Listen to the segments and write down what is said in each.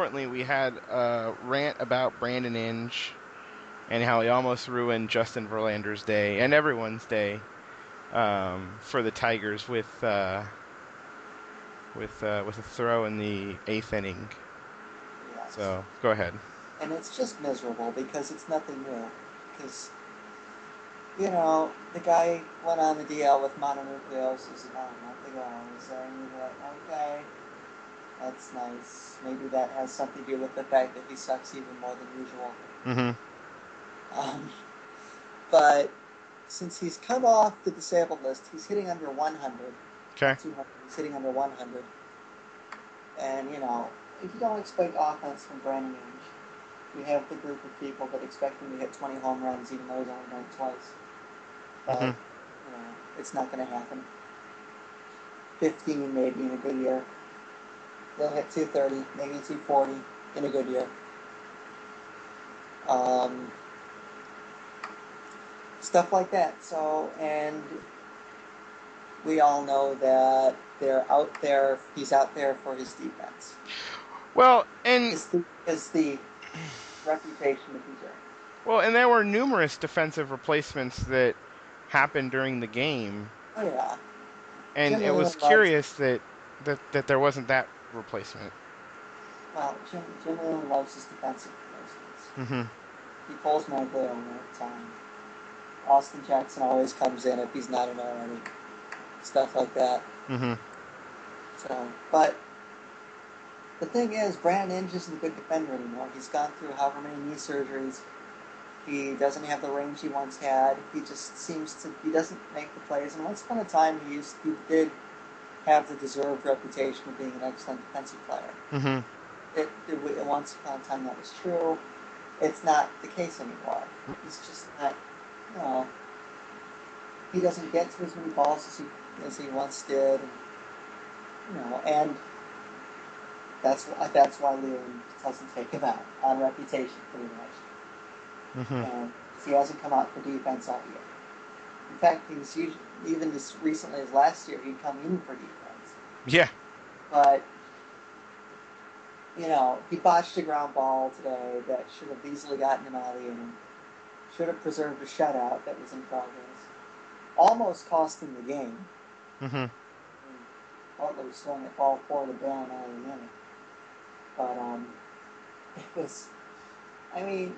importantly, we had a rant about Brandon Inge and how he almost ruined Justin Verlander's day and everyone's day for the Tigers with a throw in the eighth inning. Yes. So go ahead. And it's just miserable because it's nothing new. Because, the guy went on the DL with mononucleosis about a month ago. And you're like, okay, that's nice. Maybe that has something to do with the fact that he sucks even more than usual. Mm-hmm. Um, but since he's come off the disabled list, he's hitting under 100. Okay. 200. He's hitting under 100. And, if you don't expect offense from Brandon Inge, you have the group of people that expect him to hit 20 home runs even though he's only done it twice. But, Mm-hmm. it's not going to happen. 15 maybe in a good year. He'll hit 230, maybe 240 in a good year. Um, stuff like that. So, and we all know that he's out there for his defense. Well, and Is the reputation that he's earned. and there were numerous defensive replacements that happened during the game, Oh yeah. and Jim it was Leyland loves curious that there wasn't that replacement. Jim Leyland loves his defensive replacements. Mm-hmm. He pulls Maglia on every time. Austin Jackson always comes in if he's not in already. Stuff like that. Mm-hmm. So, but the thing is, Brandon Inge isn't a good defender anymore. He's gone through however many knee surgeries. He doesn't have the range he once had. He doesn't make the plays. And once upon a time, he did have the deserved reputation of being an excellent defensive player. Mm-hmm. Once upon a time that was true. It's not the case anymore. He's just not, you know, he doesn't get to as many balls as he once did. And that's why Leland doesn't take him out on reputation, pretty much. Mm-hmm. And he hasn't come out for defense all year. In fact, he was even as recently as last year, he'd come in for defense. Yeah. But he botched a ground ball today that should have easily gotten him out of the inning. Should have preserved a shutout that was in progress. Almost cost him the game. Mm-hmm. Butler was throwing it ball forward down out of the inning. But it was. I mean,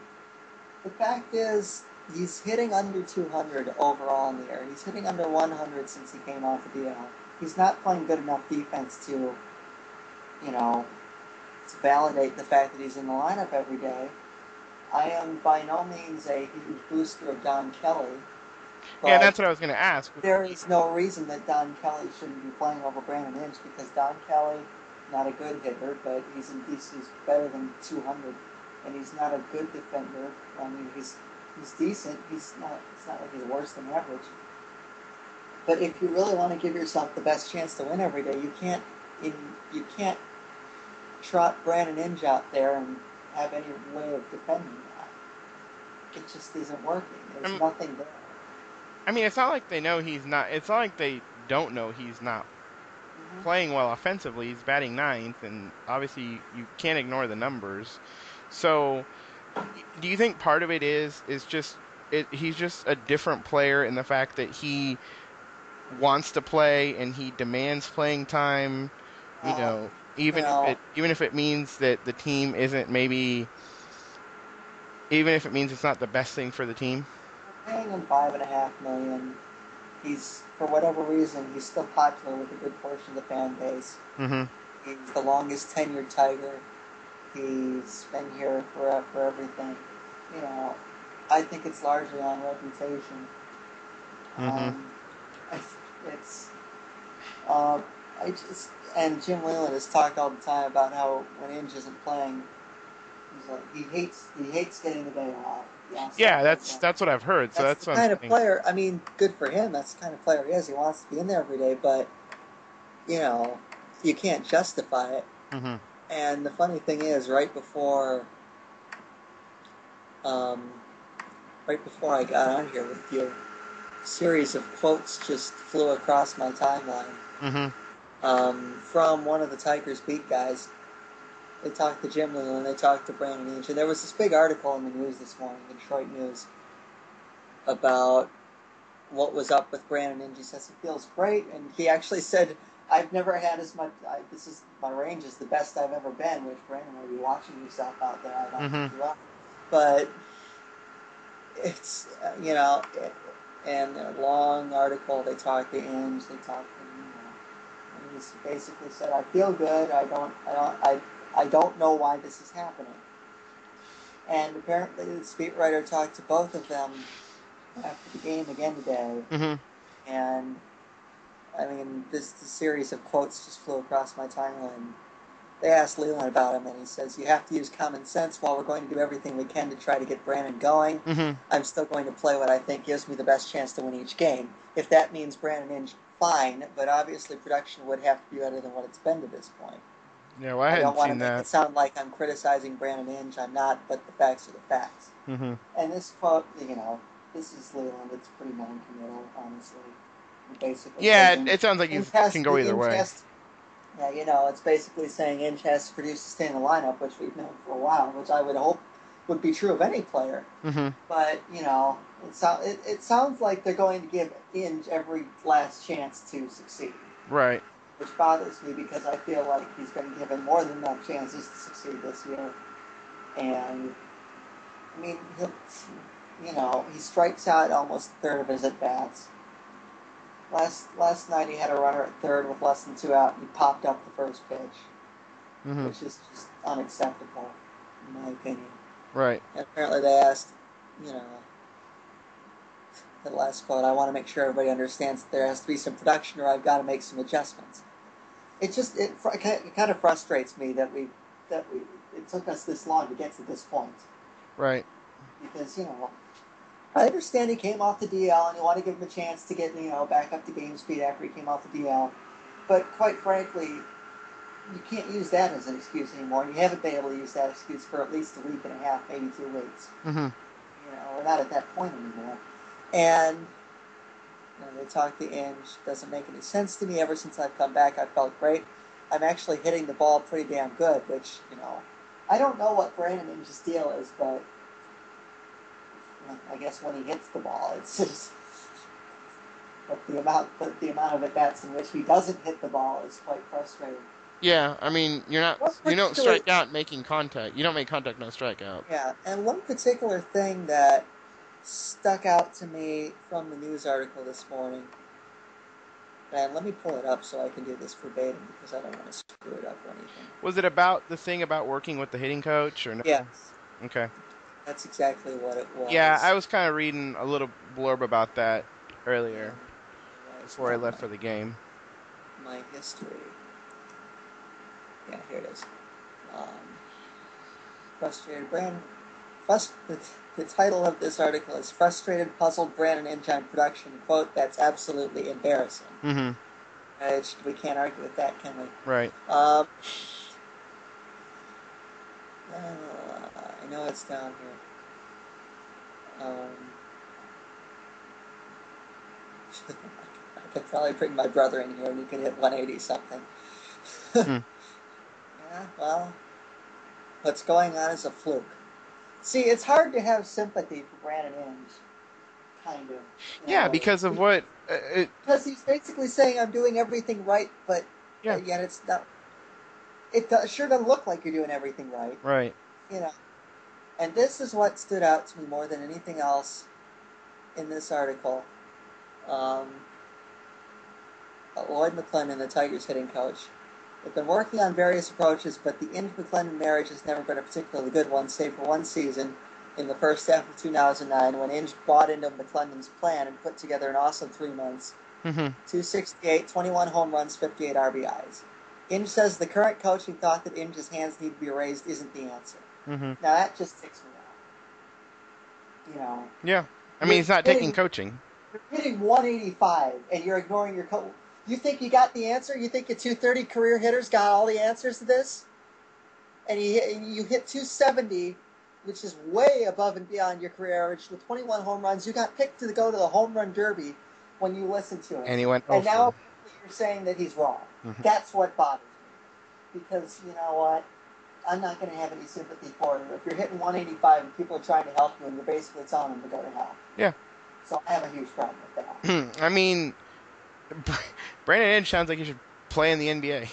the fact is, he's hitting under 200 overall in the year. He's hitting under 100 since he came off the DL. He's not playing good enough defense to validate the fact that he's in the lineup every day. I am by no means a huge booster of Don Kelly. Yeah, that's what I was going to ask. There is no reason that Don Kelly shouldn't be playing over Brandon Inge because Don Kelly, not a good hitter, but he's better than 200, and he's not a good defender. I mean, he's decent. It's not like he's worse than average. But if you really want to give yourself the best chance to win every day, you can't trot Brandon Inge out there and have any way of defending that. It just isn't working. There's nothing there. I mean, it's not like they know he's not. It's not like they don't know he's not playing well offensively. He's batting ninth, and obviously you can't ignore the numbers. So, do you think part of it is just he's just a different player in the fact that he wants to play and he demands playing time? Even if it means that the team isn't maybe, even if it means it's not the best thing for the team. Paying him $5.5 million. He's, for whatever reason, he's still popular with a good portion of the fan base. Mm-hmm. He's the longest tenured Tiger. He's been here for everything. I think it's largely on reputation. Mm-hmm. And Jim Leyland has talked all the time about how when Inge isn't playing, he's like he hates getting the day off. Yeah, that's what I've heard. So that's the kind of player. I mean, good for him. That's the kind of player he is. He wants to be in there every day, but you can't justify it. Mm-hmm. And the funny thing is, right before I got on here with you, a series of quotes just flew across my timeline. Mm-hmm. From one of the Tigers beat guys, They talked to Jim Leyland, they talked to Brandon Inge, and there was this big article in the news this morning, the Detroit News, about what was up with Brandon Inge. He says he feels great, and he actually said, I've never had as much, my range is the best I've ever been, which Brandon will be watching yourself out there, I don't think you are. But it's, and a long article, they talked to Inge, they talked to, and he basically said, I feel good, I don't know why this is happening. And apparently the speechwriter talked to both of them after the game again today. And I mean, this series of quotes just flew across my timeline. They asked Leland about him, and he says, you have to use common sense. While we're going to do everything we can to try to get Brandon going, I'm still going to play what I think gives me the best chance to win each game. If that means Brandon Inge, fine, but obviously production would have to be better than what it's been to this point. Yeah, well, I don't hadn't want to seen make that. it sound like I'm criticizing Brandon Inge. I'm not, but the facts are the facts. And this quote, this is Leland. It's pretty non-committal, honestly. Basically, yeah, it sounds like you can go either way. It's basically saying Inge has to produce to stay in the lineup, which we've known for a while, which I would hope would be true of any player. But, it sounds like they're going to give Inge every last chance to succeed. Right. Which bothers me because I feel like he's been given more than enough chances to succeed this year. And, I mean, he strikes out almost a third of his at-bats. Last night he had a runner at third with less than 2 out, and he popped up the first pitch, which is just unacceptable, in my opinion. Right. And apparently they asked, the last quote, I want to make sure everybody understands that there has to be some production or I've got to make some adjustments. It kind of frustrates me that it took us this long to get to this point. Right. Because, I understand he came off the DL and you want to give him a chance to get, back up to game speed after he came off the DL. But quite frankly, you can't use that as an excuse anymore. You haven't been able to use that excuse for at least a week and a half, maybe 2 weeks. We're not at that point anymore. And they talk to Inge. Doesn't make any sense to me. Ever since I've come back, I felt great. I'm actually hitting the ball pretty damn good, which, I don't know what Brandon Inge's deal is, but I guess when he hits the ball, it's just... But the amount of at-bats in which he doesn't hit the ball is quite frustrating. Yeah, I mean, you don't strike out making contact. You don't make contact, no strikeout. Yeah, and one particular thing that stuck out to me from the news article this morning, and let me pull it up so I can do this verbatim because I don't want to screw it up or anything. Was it about the thing about working with the hitting coach or no? Yes. Okay. That's exactly what it was. Yeah, I was kind of reading a little blurb about that earlier before I left for the game. My history. Yeah, here it is. Frustrated Brandon. The title of this article is Frustrated, Puzzled Brandon Inge on Production. Quote, that's absolutely embarrassing. We can't argue with that, can we? Right. I know it's down here. I could probably bring my brother in here and he could hit 180 something. Yeah, well, what's going on is a fluke. See, it's hard to have sympathy for Brandon Inge, kind of. Yeah, because of what... because he's basically saying, I'm doing everything right, but yet it's not... sure doesn't look like you're doing everything right. Right. And this is what stood out to me more than anything else in this article. Lloyd McClendon, the Tigers hitting coach. They've been working on various approaches, but the Inge-McClendon marriage has never been a particularly good one, save for one season in the first half of 2009 when Inge bought into McClendon's plan and put together an awesome 3 months. 268, 21 home runs, 58 RBIs. Inge says the current coaching thought that Inge's hands need to be raised isn't the answer. Now that just ticks me off. Yeah. I mean, he's not taking coaching. You're hitting 185 and you're ignoring your coach. You think you got the answer? You think a 230 career hitter's got all the answers to this? And you hit 270, which is way above and beyond your career average, with 21 home runs. You got picked to go to the home run derby when you listened to it. And he went And now you're saying that he's wrong. That's what bothers me. Because, you know what? I'm not going to have any sympathy for you. If you're hitting 185 and people are trying to help you, and you're basically telling them to go to hell. Yeah. So I have a huge problem with that. I mean, Brandon Inge sounds like he should play in the NBA.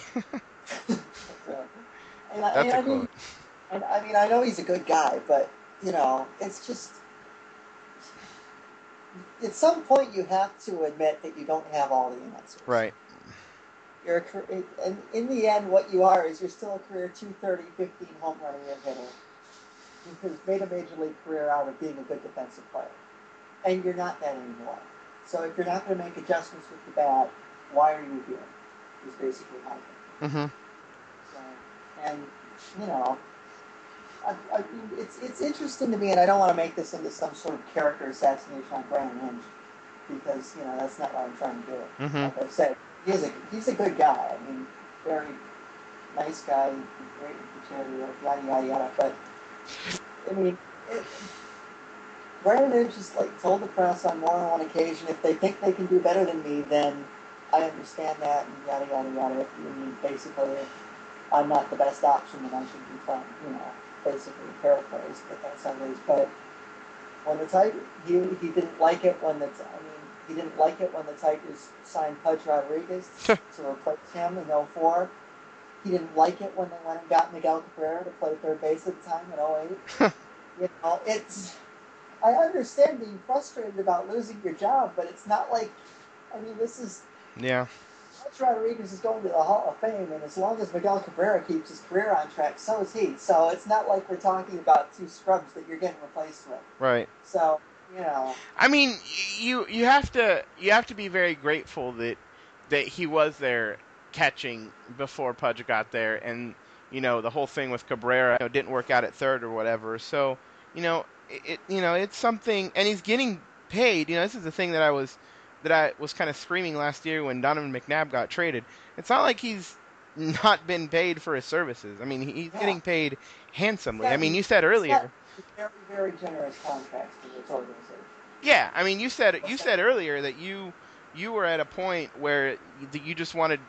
So, That's a I mean, quote. I know he's a good guy, but it's just at some point you have to admit that you don't have all the answers. Right. And in the end, what you are is you're still a career 230, 15 home run a year hitter who's made a major league career out of being a good defensive player, and you're not that anymore. So if you're not going to make adjustments with the bat, why are you here? Is basically my thing. Mm-hmm. So, and you know, it's interesting to me, and I don't want to make this into some sort of character assassination on Brandon Inge, because that's not what I'm trying to do. Mm-hmm. Like I said, he's a good guy. I mean, very nice guy, great for charity work, yada yada yada. But I mean, Brandon Inge just told the press on more than one occasion, if they think they can do better than me, then I understand that, and yada yada yada. I mean, basically, if I'm not the best option, then I should be fine. Basically paraphrased, but that's how it is. But when the Tigers, he didn't like it when he didn't like it when the Tigers signed Pudge Rodriguez to replace him in '04. He didn't like it when they went and got Miguel Cabrera to play third base at the time in '08. I understand being frustrated about losing your job, but it's not like, this is, Yeah. Pudge Rodriguez is going to the Hall of Fame, and as long as Miguel Cabrera keeps his career on track, so is he. So it's not like we're talking about two scrubs that you're getting replaced with. Right. So, I mean, you have to be very grateful that he was there catching before Pudge got there, and the whole thing with Cabrera didn't work out at third or whatever. So it's something, and he's getting paid. This is the thing that I was kind of screaming last year when Donovan McNabb got traded. It's not like he's not been paid for his services. I mean, he's yeah, getting paid handsomely. I mean, gotten, you said he's got earlier. very, very generous contracts for this organization. Yeah, I mean, you said earlier that you were at a point where you just wanted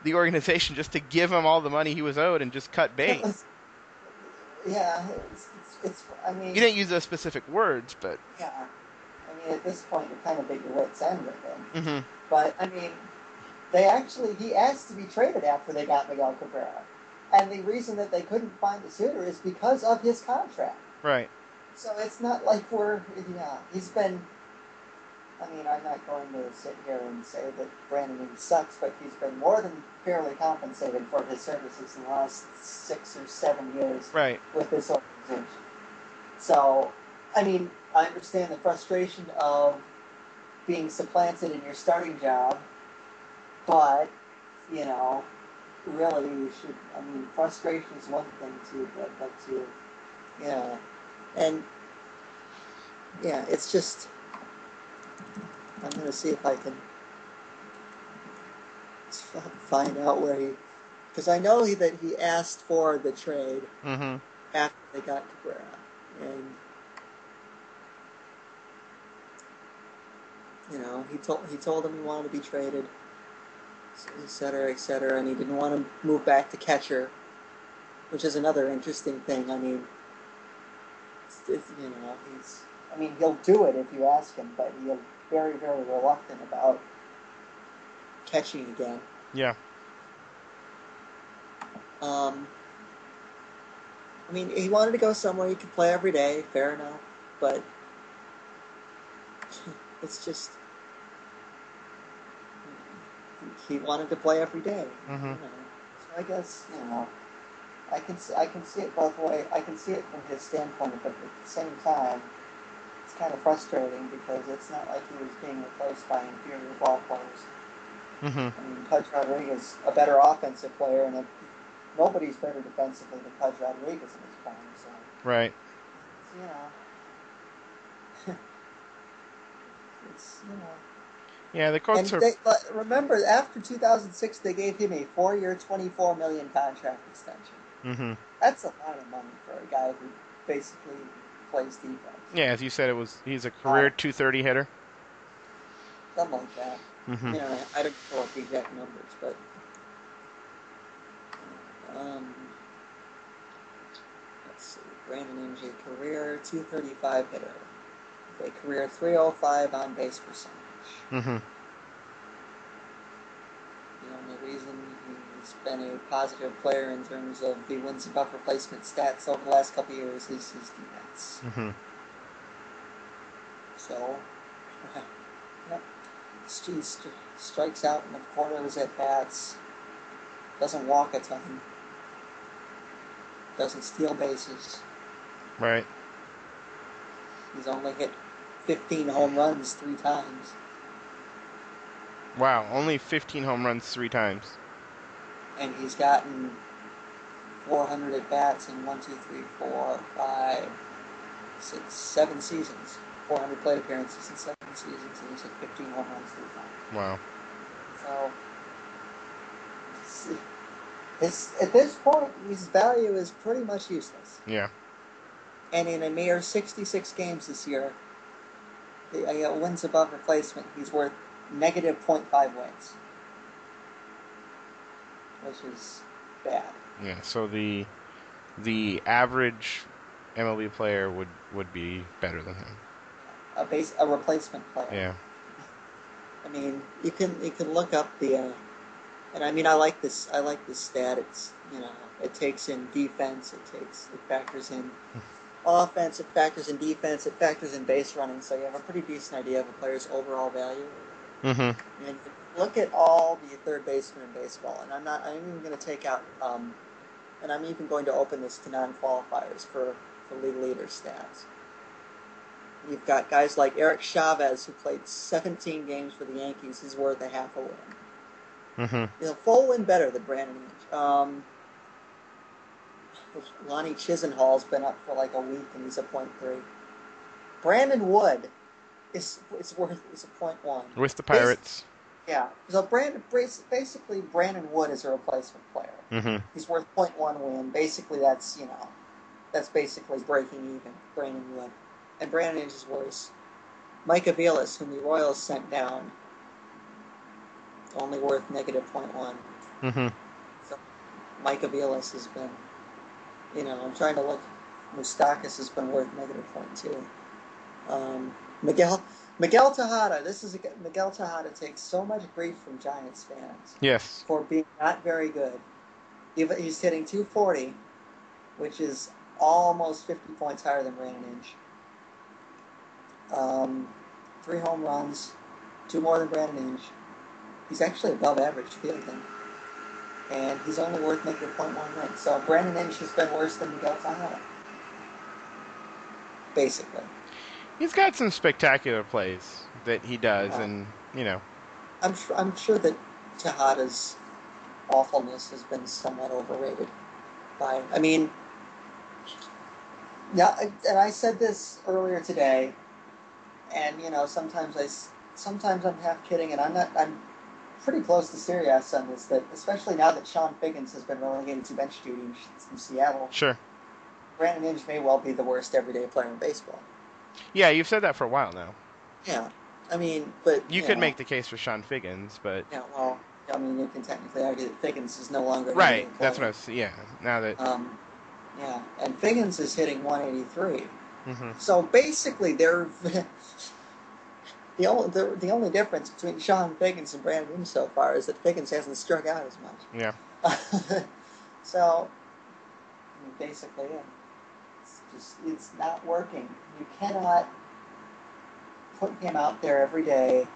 the organization just to give him all the money he was owed and just cut It bait. was, yeah, I You mean, didn't use those specific words, but yeah. At this point, you're kind of at your wit's end with him. hmm But, he asked to be traded after they got Miguel Cabrera. And the reason that they couldn't find a suitor is because of his contract. right, So it's not like he's been, I'm not going to sit here and say that Brandon Inge sucks, but he's been more than fairly compensated for his services in the last 6 or 7 years right, with this organization. So, I understand the frustration of being supplanted in your starting job, but, really you should, frustration is one thing too, but to, and, yeah, it's just, I'm going to see if I can find out where because I know that he asked for the trade hmm after they got Cabrera, and he told him he wanted to be traded, et cetera, and he didn't want to move back to catcher, which is another interesting thing. He'll do it if you ask him, but he'll very, very reluctant about catching again. yeah, He wanted to go somewhere he could play every day, fair enough, but it's just he wanted to play every day. hmm So I guess I can see it both ways. I can see it from his standpoint, but at the same time, it's kind of frustrating because it's not like he was being replaced by inferior ball players. hmm Pudge Rodriguez, a better offensive player, and nobody's better defensively than Pudge Rodriguez in his prime. So right. you know, it's Yeah, the And quotes are. remember, after 2006, they gave him a 4-year, $24 million contract extension. hmm That's a lot of money for a guy who basically plays defense. Yeah, as you said, he's a career 230 hitter. Something like that. hmm I don't know the exact numbers, but um, Brandon Inge, career .235 hitter, with a career .305 on base percentage. Mm-hmm. The only reason he's been a positive player in terms of the wins above replacement stats over the last couple of years is his defense. Mm-hmm. So, yep. He strikes out in the corner of his at-bats, doesn't walk a ton, doesn't steal bases. Right. He's only hit 15 home runs 3 times. Wow, only 15 home runs 3 times. And he's gotten 400 at-bats in 1, 2, 3, 4, 5, 6, 7 seasons. 400 plate appearances in 7 seasons, and he's hit 15 home runs 3 times. Wow. So, at this point, his value is pretty much useless. Yeah. And in a mere 66 games this year, the wins above replacement, he's worth negative .5 wins, which is bad. Yeah. So the average MLB player would be better than him. A replacement player. Yeah. I mean, you can look up the, and I mean, I like this stat. It's, it takes in defense, it factors in offense, it factors in defense, it factors in base running, so you have a pretty decent idea of a player's overall value. Mm-hmm. And look at all the third basemen in baseball, and I'm even going to take out, and I'm even going to open this to non-qualifiers for league leader stats. You've got guys like Eric Chavez, who played 17 games for the Yankees. He's worth a half a win. Mm-hmm. Full win better than Brandon Inge. Lonnie Chisenhall's been up for like a week, and he's a .3. Brandon Wood is a .1 With the Pirates. Yeah. So basically Brandon Wood is a replacement player. Mm-hmm. He's worth .1 win. Basically, that's basically breaking even. Brandon Wood. And Brandon Inge is worse. Mike Aviles, whom the Royals sent down, only worth negative .1. Mm-hmm. So Mike Aviles has been, I'm trying to look. Moustakas has been worth negative .2. Miguel Tejada. Miguel Tejada takes so much grief from Giants fans. Yes. For being not very good. He's hitting .240, which is almost 50 points higher than Brandon Inge. 3 home runs, 2 more than Brandon Inge. He's actually above average fielding. And he's only worth negative .1 wins. So Brandon Inge has been worse than Miguel Tejada. Basically. He's got some spectacular plays that he does, and, I'm sure that Tejada's awfulness has been somewhat overrated. And I said this earlier today, and sometimes I'm half kidding, and I'm pretty close to serious on this, that especially now that Sean Figgins has been relegated to bench duty from Seattle. Sure. Brandon Inge may well be the worst everyday player in baseball. Yeah, you've said that for a while now. Yeah. I mean, but you could make the case for Sean Figgins, but yeah, well, I mean, you can technically argue that Figgins is no longer right. That's what I was. Yeah. Now that. Yeah, and Figgins is hitting 183. Mm-hmm. So basically, they're the only difference between Sean Figgins and Brandon Inge so far is that Figgins hasn't struck out as much. Yeah. So, I mean, basically, it's not working. You cannot put him out there every day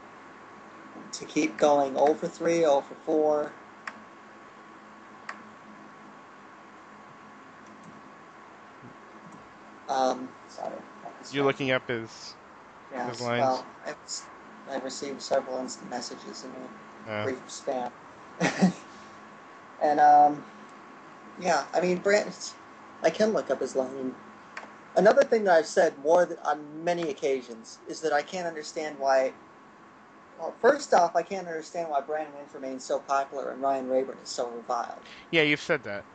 to keep going 0 for 3, 0 for 4. Sorry. You're looking up his lines? Well, I've received several instant messages in a brief spam. And, yeah, I mean, I can look up his line. Another thing that I've said on many occasions is that I can't understand why. Well, first off, I can't understand why Brandon Inge remains so popular and Ryan Rayburn is so reviled. Yeah, you've said that.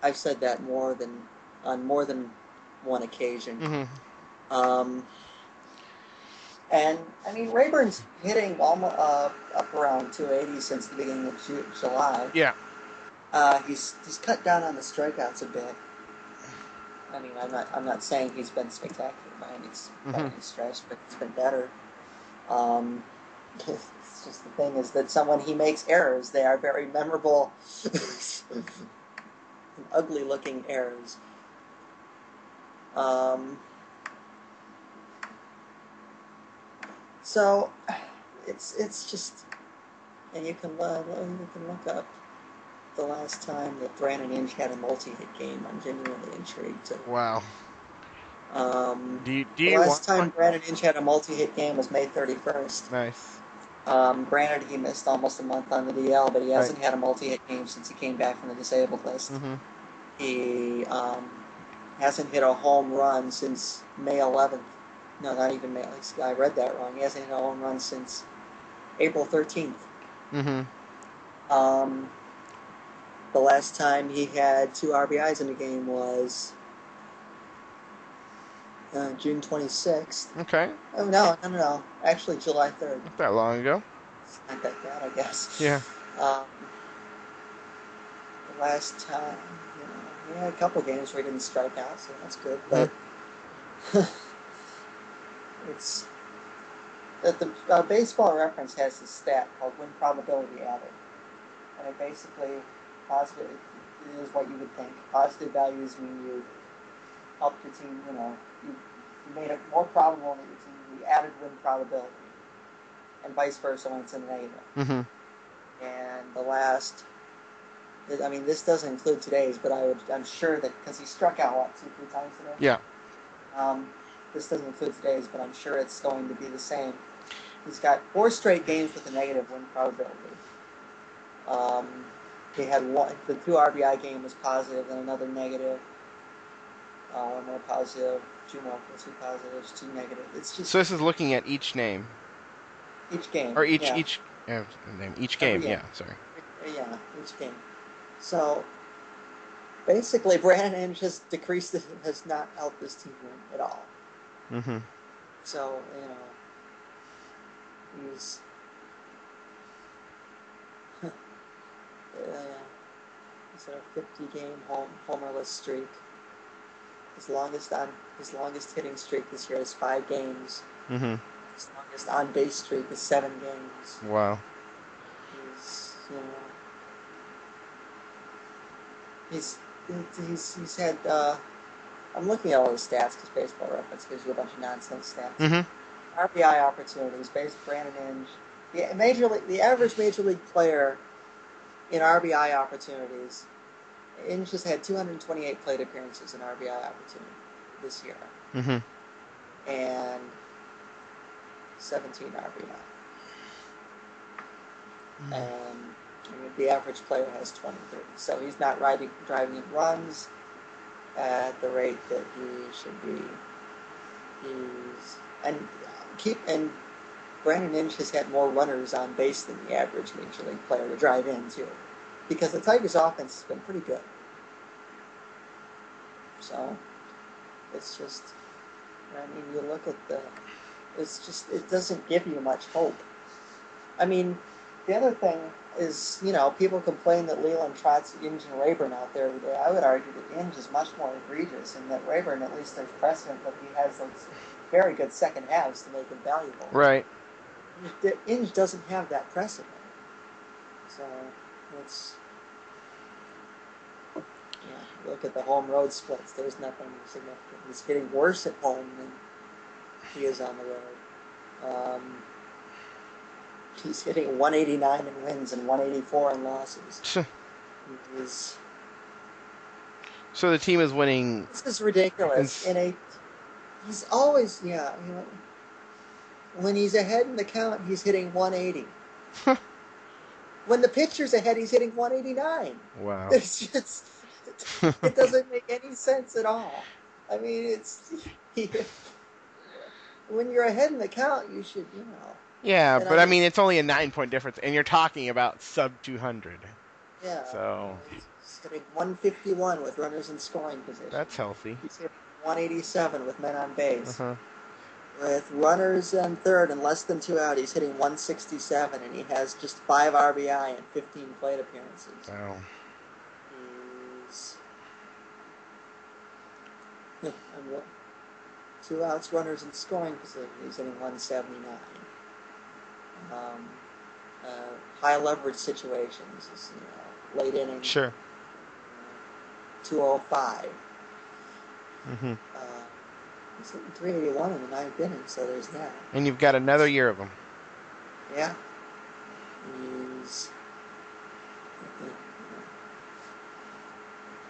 I've said that on more than one occasion. Mm-hmm. And I mean, Rayburn's hitting almost up around 280 since the beginning of July. Yeah. He's cut down on the strikeouts a bit. I mean, I'm not saying he's been spectacular by any stretch, but he's been better. Um, it's just the thing is that when he makes errors, they are very memorable, ugly looking errors. So it's just, and you can look up the last time that Brandon Inge had a multi-hit game. I'm genuinely intrigued. Wow. Do The you last want time one? Brandon Inge had a multi-hit game was May 31st. Nice. Granted, he missed almost a month on the DL, but he Right. hasn't had a multi-hit game since he came back from the disabled list. Mm-hmm. He hasn't hit a home run since May 11th. No, not even May. I read that wrong. He hasn't hit a home run since April 13th. Mm-hmm. The last time he had 2 RBIs in a game was June 26th. Okay. Oh, no. Actually, July 3rd. Not that long ago. It's not that bad, I guess. Yeah. The last time, he had a couple games where he didn't strike out, so that's good. Mm-hmm. But it's that the Baseball Reference has this stat called win probability added, and it basically positive it is what you would think. Positive values mean you helped your team. You made it more probable that your team. You added win probability, and vice versa when it's in the negative. Mm-hmm. And the last. I mean, this doesn't include today's, but I'm sure that because he struck out 2-3 times today. Yeah. This doesn't include today's, but I'm sure it's going to be the same. He's got 4 straight games with a negative win probability. He had one. The 2 RBI game was positive, and another negative. One more positive, 2 more, 2 positives, 2 negative. It's just So this is looking at each name. Each game. Or each yeah. each game. Game. Yeah. Sorry. Yeah, each game. So basically, Brandon Inge has not helped this team win at all. Mm-hmm. So he's he's at a 50-game homerless streak. His longest hitting streak this year is 5 games. Mm-hmm. His longest on base streak is 7 games. Wow. He's had. I'm looking at all the stats because Baseball Reference gives you a bunch of nonsense stats. Mm-hmm. RBI opportunities, Brandon Inge. The average major league player in RBI opportunities. Inge has had 228 plate appearances in RBI opportunity this year. Mm-hmm. And 17 RBI. Mm-hmm. And the average player has 23. So he's not driving in runs at the rate that he should be. And Brandon Inge has had more runners on base than the average major league player to drive in too, because the Tigers' offense has been pretty good. So it's just, you look at it doesn't give you much hope. I mean, the other thing is, people complain that Leland trots Inge and Rayburn out there every day. I would argue that Inge is much more egregious, and that Rayburn, at least there's precedent that he has those very good second halves to make him valuable. Right. Inge doesn't have that precedent. So it's, look at the home road splits. There's nothing significant. He's getting worse at home than he is on the road. He's hitting 189 in wins and 184 in losses. So the team is winning. This is ridiculous. He's always, when he's ahead in the count, he's hitting 180. When the pitcher's ahead, he's hitting 189. Wow. It doesn't make any sense at all. I mean, when you're ahead in the count, you should, Yeah, but I mean, it's only a 9-point difference, and you're talking about sub 200. Yeah. So he's hitting 151 with runners in scoring position. That's healthy. He's hitting 187 with men on base. Uh-huh. With runners in third and less than 2 out, he's hitting 167, and he has just 5 RBI and 15 plate appearances. Wow. And two outs, runners in scoring position. He's hitting 179. Um, high leverage situations, late inning, Sure. 205. Hmm. He's hitting 381 in the ninth inning, so there's that. And you've got another year of him. Yeah. He's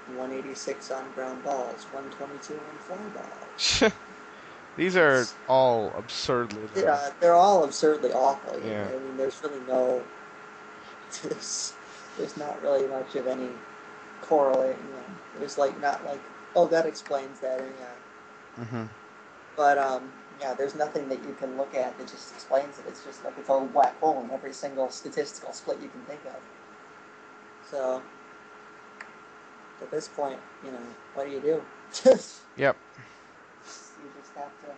186 on ground balls, 122 on fly balls. These are all absurdly low. Yeah, they're all absurdly awful. Yeah. I mean, there's really no, there's not really much of any correlate. There's not like, oh, that explains that. Yeah. Hmm. But yeah, there's nothing that you can look at that just explains it. It's just like it's a black hole in every single statistical split you can think of. So at this point, what do you do? Yep. You just have to.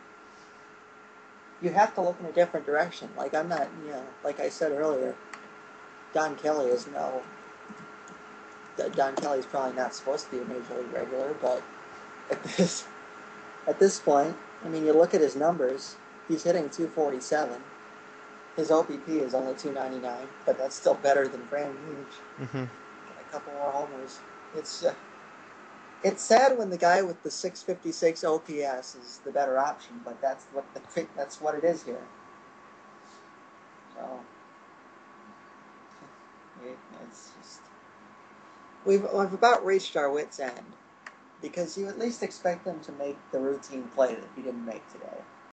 You have to look in a different direction. Like I'm not, like I said earlier, Don Kelly is no. Don Kelly's probably not supposed to be a major league regular, but at this point, I mean, you look at his numbers. He's hitting 247. His OPP is only 299, but that's still better than Brandon Inge. Hmm. A couple more homers. It's sad when the guy with the 656 OPS is the better option, but that's what it is here. So it's just we've about reached our wits' end because you at least expect them to make the routine play that he didn't make today.